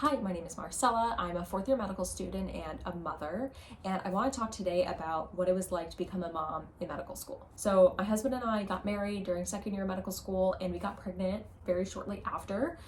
Hi, my name is Marcella. I'm a fourth year medical student and a mother, and I want to talk today about what it was like to become a mom in medical school. So my husband and I got married during second year of medical school, and we got pregnant very shortly after.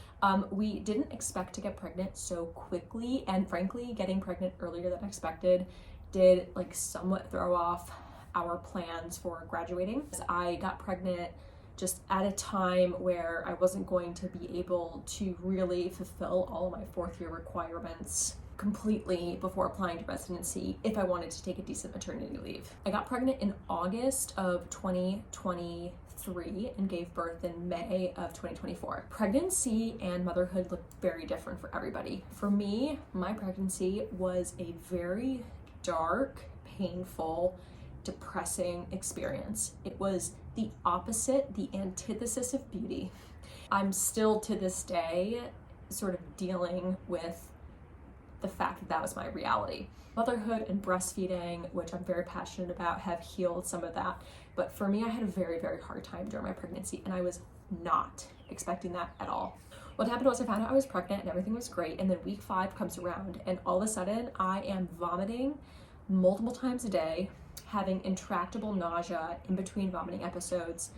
We didn't expect to get pregnant so quickly, and frankly, getting pregnant earlier than expected did somewhat throw off our plans for graduating. I got pregnant just at a time where I wasn't going to be able to really fulfill all of my fourth year requirements completely before applying to residency if I wanted to take a decent maternity leave. I got pregnant in August of 2023 and gave birth in May of 2024. Pregnancy and motherhood look very different for everybody. For me, my pregnancy was a very dark, painful, depressing experience. It was the opposite, the antithesis of beauty. I'm still to this day sort of dealing with the fact that that was my reality. Motherhood and breastfeeding, which I'm very passionate about, have healed some of that. But for me, I had a very, very hard time during my pregnancy, and I was not expecting that at all. What happened was I found out I was pregnant and everything was great, and then week 5 comes around and all of a sudden I am vomiting multiple times a day, having intractable nausea in between vomiting episodes,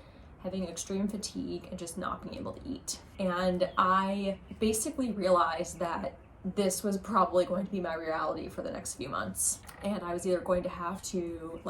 having extreme fatigue, and just not being able to eat. And I basically realized that this was probably going to be my reality for the next few months. And I was either going to have to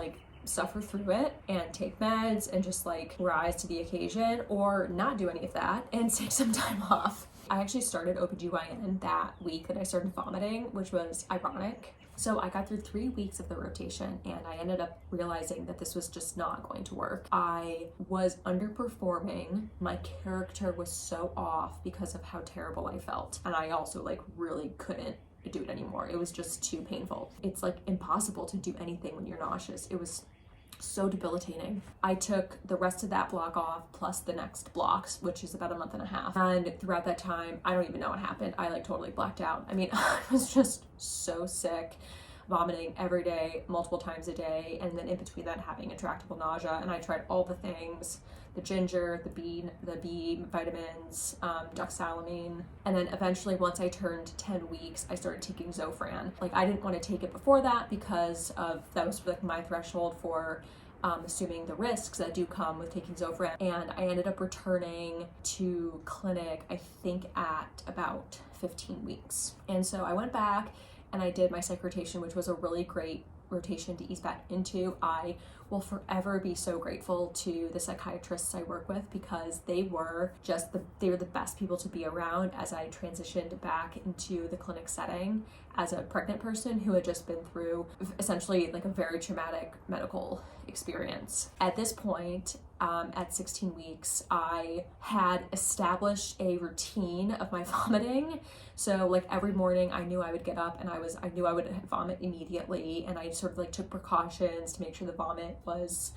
suffer through it and take meds and just rise to the occasion, or not do any of that and take some time off. I actually started OBGYN that week that I started vomiting, which was ironic. So I got through 3 weeks of the rotation and I ended up realizing that this was just not going to work. I was underperforming. My character was so off because of how terrible I felt. And I also really couldn't do it anymore. It was just too painful. It's impossible to do anything when you're nauseous. It was so debilitating. I took the rest of that block off plus the next blocks, which is about a month and a half. And throughout that time, I don't even know what happened. I totally blacked out. I mean, I was just so sick, vomiting every day, multiple times a day. And then in between that, having intractable nausea. And I tried all the things, the ginger, the B vitamins, doxylamine. And then eventually once I turned 10 weeks, I started taking Zofran. I didn't want to take it before that because that was my threshold for assuming the risks that do come with taking Zofran. And I ended up returning to clinic, I think at about 15 weeks. And so I went back and I did my psych rotation, which was a really great rotation to ease back into. I will forever be so grateful to the psychiatrists I work with because they were the best people to be around as I transitioned back into the clinic setting as a pregnant person who had just been through essentially a very traumatic medical experience. At this point, at 16 weeks, I had established a routine of my vomiting. So every morning I knew I would get up and I knew I would vomit immediately, and I sort of took precautions to make sure the vomit was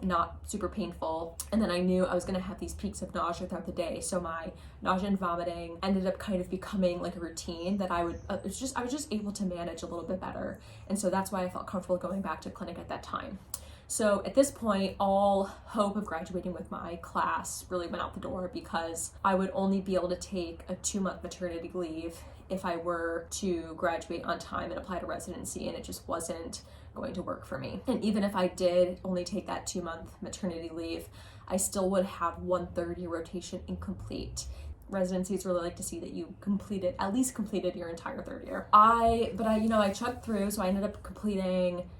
not super painful. And then I knew I was going to have these peaks of nausea throughout the day. So my nausea and vomiting ended up kind of becoming a routine that I was just able to manage a little bit better. And so that's why I felt comfortable going back to clinic at that time. So at this point, all hope of graduating with my class really went out the door because I would only be able to take a 2-month maternity leave if I were to graduate on time and apply to residency, and it just wasn't going to work for me. And even if I did only take that 2-month maternity leave, I still would have 1/3 year rotation incomplete. Residencies really like to see that you at least completed your entire 3rd year. I chugged through, so I ended up completing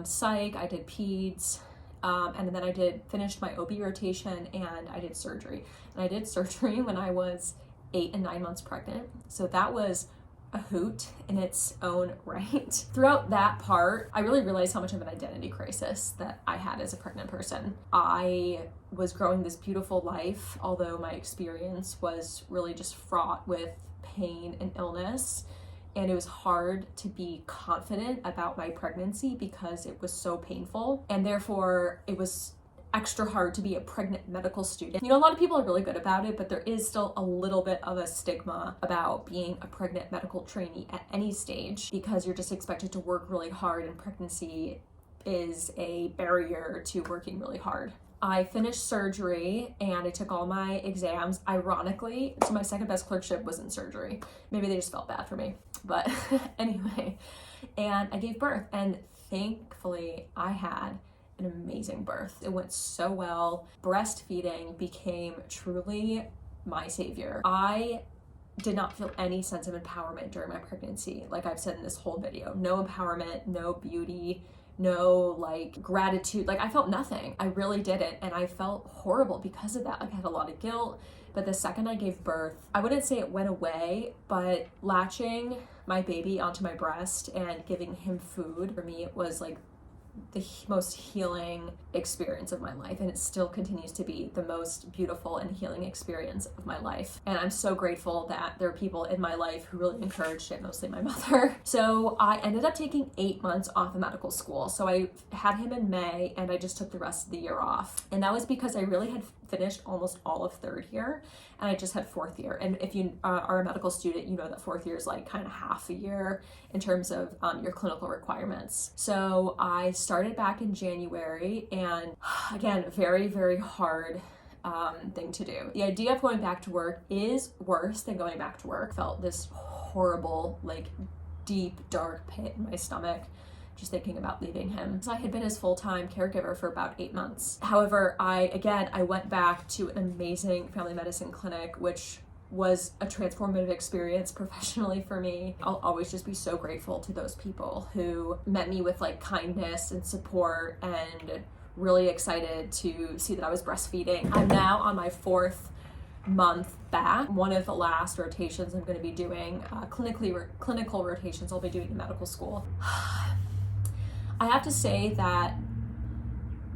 psych, I did peds, and then I finished my OB rotation and I did surgery. And I did surgery when I was 8 and 9 months pregnant. So that was a hoot in its own right. Throughout that part, I really realized how much of an identity crisis that I had as a pregnant person. I was growing this beautiful life, although my experience was really just fraught with pain and illness. And it was hard to be confident about my pregnancy because it was so painful. And therefore, it was extra hard to be a pregnant medical student. A lot of people are really good about it, but there is still a little bit of a stigma about being a pregnant medical trainee at any stage because you're just expected to work really hard, and pregnancy is a barrier to working really hard. I finished surgery and I took all my exams. Ironically, so my second best clerkship was in surgery. Maybe they just felt bad for me, but anyway. And I gave birth, and thankfully I had an amazing birth. It went so well. Breastfeeding became truly my savior. I did not feel any sense of empowerment during my pregnancy. Like I've said in this whole video, no empowerment, no beauty, no like gratitude. Like I felt nothing. I really didn't. And I felt horrible because of that. Like I had a lot of guilt. But the second I gave birth, I wouldn't say it went away, but latching my baby onto my breast and giving him food, for me, it was like the most healing experience of my life, and it still continues to be the most beautiful and healing experience of my life. And I'm so grateful that there are people in my life who really encouraged it, mostly my mother. So I ended up taking 8 months off of medical school. So I had him in May and I just took the rest of the year off. And that was because I really had finished almost all of third year and I just had fourth year. And if you are a medical student, you know that fourth year is like kind of half a year in terms of your clinical requirements. So I started back in January, and again, very, very hard thing to do. The idea of going back to work is worse than going back to work. Felt this horrible, like deep, dark pit in my stomach just thinking about leaving him. So I had been his full-time caregiver for about 8 months. However, I went back to an amazing family medicine clinic, which was a transformative experience professionally for me. I'll always just be so grateful to those people who met me with like kindness and support, and really excited to see that I was breastfeeding. I'm now on my 4th month back. One of the last rotations I'm going to be doing, clinical rotations I'll be doing in medical school. I have to say that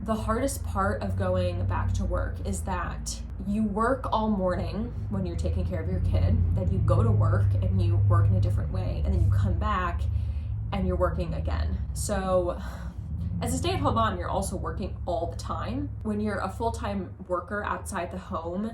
the hardest part of going back to work is that you work all morning when you're taking care of your kid, then you go to work and you work in a different way, and then you come back and you're working again. So as a stay-at-home mom, you're also working all the time. When you're a full-time worker outside the home,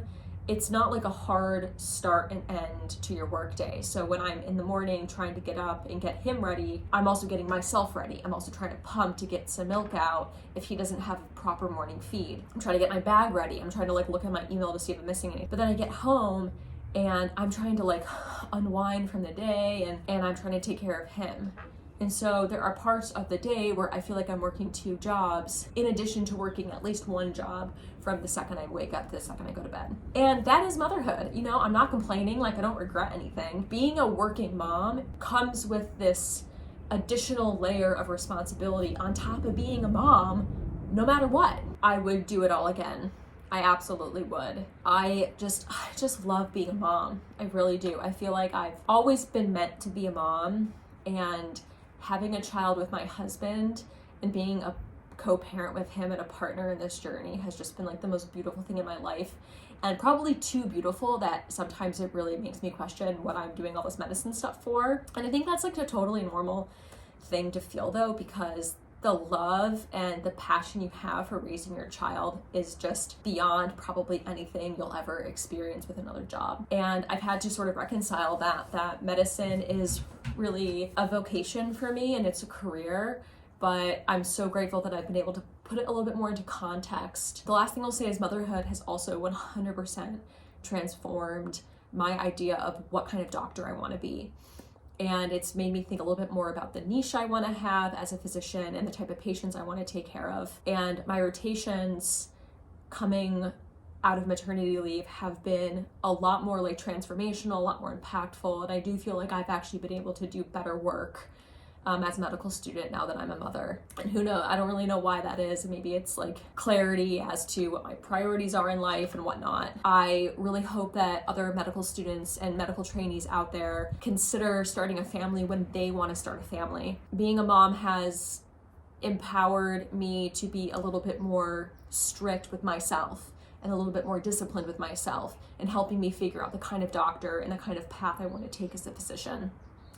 it's not like a hard start and end to your workday. So when I'm in the morning trying to get up and get him ready, I'm also getting myself ready. I'm also trying to pump to get some milk out if he doesn't have a proper morning feed. I'm trying to get my bag ready. I'm trying to like look at my email to see if I'm missing anything. But then I get home and I'm trying to like unwind from the day, and I'm trying to take care of him. And so there are parts of the day where I feel like I'm working 2 jobs in addition to working at least 1 job from the second I wake up to the second I go to bed. And that is motherhood. You know, I'm not complaining, like I don't regret anything. Being a working mom comes with this additional layer of responsibility on top of being a mom, no matter what. I would do it all again. I absolutely would. I just love being a mom. I really do. I feel like I've always been meant to be a mom, and having a child with my husband and being a co-parent with him and a partner in this journey has just been like the most beautiful thing in my life, and probably too beautiful that sometimes it really makes me question what I'm doing all this medicine stuff for. And I think that's like a totally normal thing to feel though, because the love and the passion you have for raising your child is just beyond probably anything you'll ever experience with another job. And I've had to sort of reconcile that medicine is really a vocation for me and it's a career, but I'm so grateful that I've been able to put it a little bit more into context. The last thing I'll say is motherhood has also 100% transformed my idea of what kind of doctor I want to be. And it's made me think a little bit more about the niche I want to have as a physician and the type of patients I want to take care of. And my rotations coming out of maternity leave have been a lot more like transformational, a lot more impactful. And I do feel like I've actually been able to do better work as a medical student now that I'm a mother. And who knows, I don't really know why that is. Maybe it's like clarity as to what my priorities are in life and whatnot. I really hope that other medical students and medical trainees out there consider starting a family when they want to start a family. Being a mom has empowered me to be a little bit more strict with myself and a little bit more disciplined with myself, and helping me figure out the kind of doctor and the kind of path I want to take as a physician.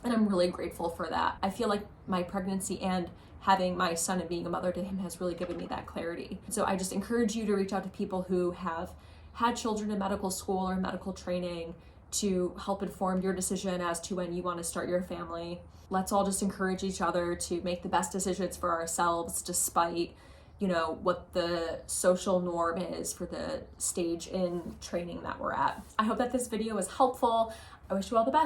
And I'm really grateful for that. I feel like my pregnancy and having my son and being a mother to him has really given me that clarity. So I just encourage you to reach out to people who have had children in medical school or medical training to help inform your decision as to when you want to start your family. Let's all just encourage each other to make the best decisions for ourselves despite you know, what the social norm is for the stage in training that we're at. I hope that this video was helpful. I wish you all the best.